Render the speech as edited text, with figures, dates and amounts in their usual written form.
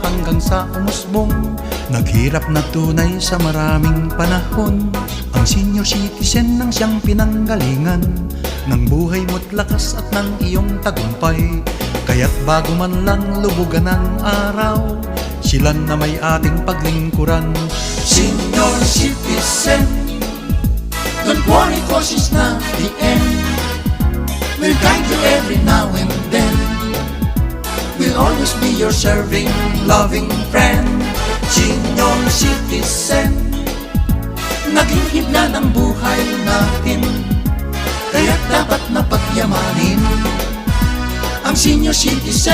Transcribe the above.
hanggang sa umusbong. Naghirap na tunay sa maraming panahon ang senior citizen nang siyang pinanggalingan ng buhay mo't lakas at ng iyong tagumpay. Kaya't bago man lang lubugan ng araw, sila na may ating paglingkuran. Senior citizen, don't worry cause it's not the end. We'll guide you every now and then. We'll always be your serving, loving friend. Senior citizen, naging himla ng buhay natin, kaya't dapat na pagyamanin ang senior citizen.